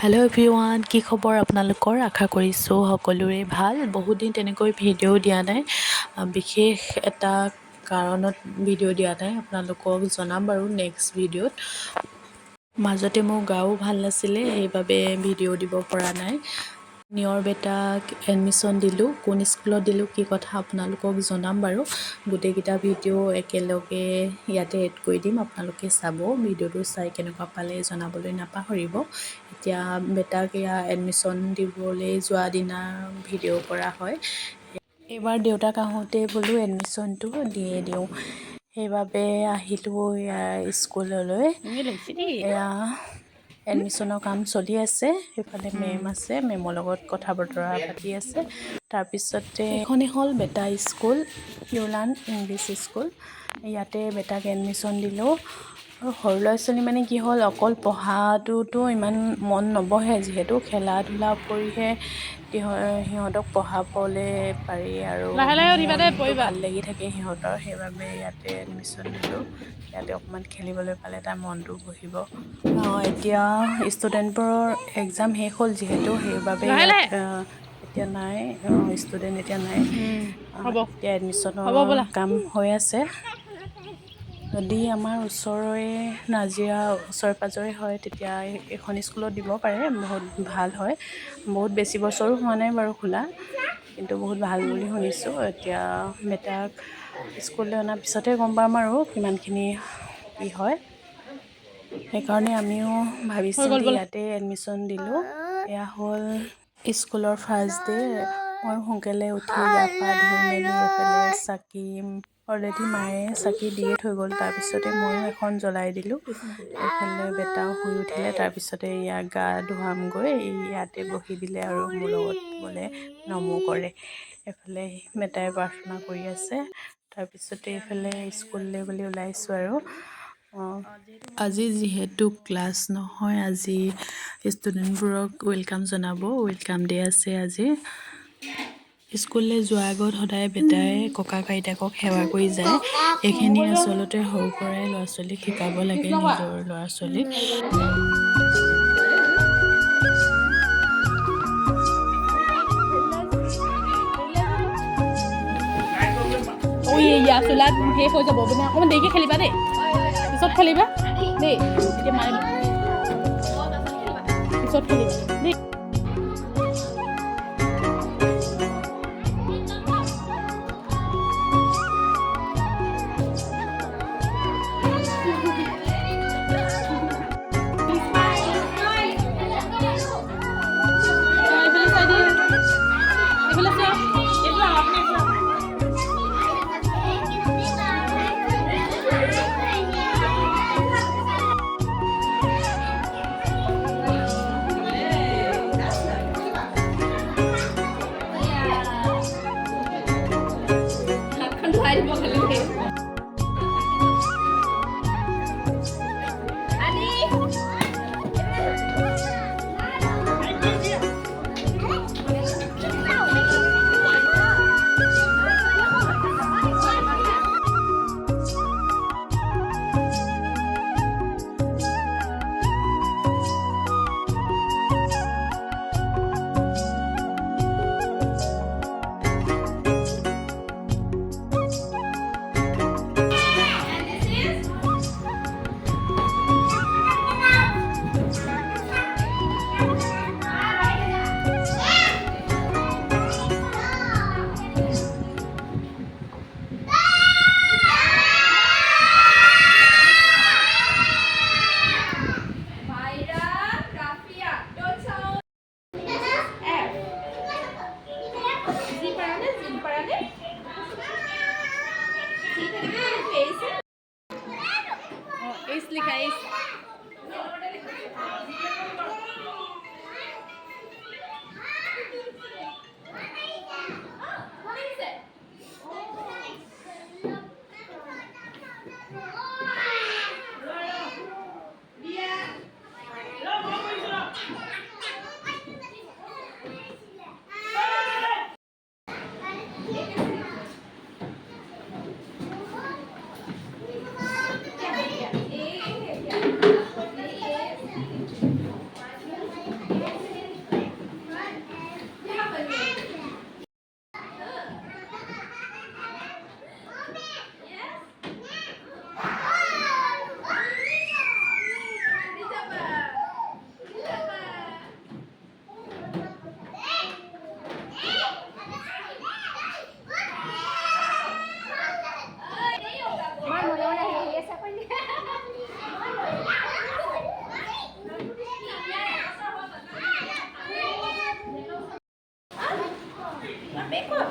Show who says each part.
Speaker 1: Hello' everyone, কি খবৰ আপোনালোকৰ? আশা কৰিছোঁ সকলোৰে ভাল। বহুত দিন তেনেকৈ ভিডিঅ' দিয়া নাই। বিশেষ এটা কাৰণত ভিডিঅ' দিয়া নাই, আপোনালোকক জনাম বাৰু নেক্সট ভিডিঅ'ত। মাজতে মোৰ গাও ভাল নাছিলে, সেইবাবে ভিডিঅ' দিব পৰা নাই। নিয়ৰ বেটাক এডমিশ্যন দিলোঁ, কোন স্কুলত দিলোঁ কি কথা আপোনালোকক জনাম বাৰু। গোটেইকেইটা ভিডিঅ' একেলগে ইয়াতে এড কৰি দিম, আপোনালোকে চাব। ভিডিঅ'টো চাই কেনেকুৱা পালে জনাবলৈ নাপাহৰিব। এতিয়া বেটাক এয়া এডমিশ্যন দিবলৈ যোৱা দিনা ভিডিঅ' কৰা হয়। এইবাৰ দেউতাক আহোঁতে বোলো এডমিশ্যনটো দিয়ে দিওঁ, সেইবাবে আহিলোঁ ইয়াৰ স্কুললৈ। এয়া এডমিশ্যনৰ কাম চলি আছে। সেইফালে মেম আছে, মেমৰ লগত কথা বতৰা পাতি আছে। তাৰপিছতে এইখনে হ'ল বেটা স্কুল, ইউলান ইংলিছ স্কুল। ইয়াতে বেটাক এডমিশ্যন দিলোঁ। আৰু সৰু ল'ৰা ছোৱালী মানে কি হ'ল, অকল পঢ়াটোতো ইমান মন নবহে, যিহেতু খেলা ধূলা কৰিহে সিহঁতক পঢ়াবলৈ পাৰি আৰু মনটো ভাল লাগি থাকে সিহঁতৰ। সেইবাবে ইয়াতে এডমিশ্যন দিলোঁ। ইয়াতে অকণমান খেলিবলৈ পালে তাৰ মনটো বহিব। এতিয়া ষ্টুডেণ্টবোৰৰ এক্সাম শেষ হ'ল যিহেতু, সেইবাবে ইয়াত এতিয়া নাই, ষ্টুডেণ্ট এতিয়া নাই। এতিয়া এডমিশ্যনৰ কাম হৈ আছে। যদি আমাৰ ওচৰৰে নাজিৰা ওচৰে পাঁজৰে হয়, তেতিয়া এইখন স্কুলত দিব পাৰে, বহুত ভাল হয়। বহুত বেছি বছৰো হোৱা নাই বাৰু খোলা, কিন্তু বহুত ভাল বুলি শুনিছোঁ। এতিয়া বেটাক স্কুললৈ অনাৰ পিছতহে গম পাম আৰু কিমানখিনি কি হয়। সেইকাৰণে আমিও ভাবি চিন্তি ইয়াতে এডমিশ্যন দিলোঁ। এয়া হ'ল স্কুলৰ ফাৰ্ষ্ট ডে'। মই সোনকালে উঠি গা পা ধুই মেলি এইফালে চাকি অলৰেডি মায়ে চাকি দিয়ে থৈ গ'ল, তাৰপিছতে ময়ো এখন জ্বলাই দিলোঁ। এইফালে বেটাও শুই উঠিলে, তাৰপিছতে ইয়াক গা ধুৱামগৈ। ইয়াতে বহি দিলে আৰু মোৰ লগত বোলে নমো কৰে। এইফালে বেটাই প্ৰাৰ্থনা কৰি আছে। তাৰপিছতে এইফালে স্কুললৈ বুলি ওলাইছোঁ আৰু। আজি যিহেতু ক্লাছ নহয়, আজি ষ্টুডেণ্টবোৰক ৱেলকাম জনাব, ৱেলকাম ডে' আছে আজি। স্কুললৈ যোৱাৰ আগত সদায় বেটাই ককাক আইতাকক সেৱা কৰি যায়। এইখিনি আচলতে সৰুৰ পৰাই ল'ৰা ছোৱালীক শিকাব লাগে, নিজৰ ল'ৰা ছোৱালীক।
Speaker 2: ইয়াৰ চোলাত শেষ হৈ যাব মানে, অকণমান দেৰিকৈ খেলিবা দেই, পিছত খেলিবা দেই, এতিয়া মায়ে পিছত খেলিবা দেই।
Speaker 3: Babek kok.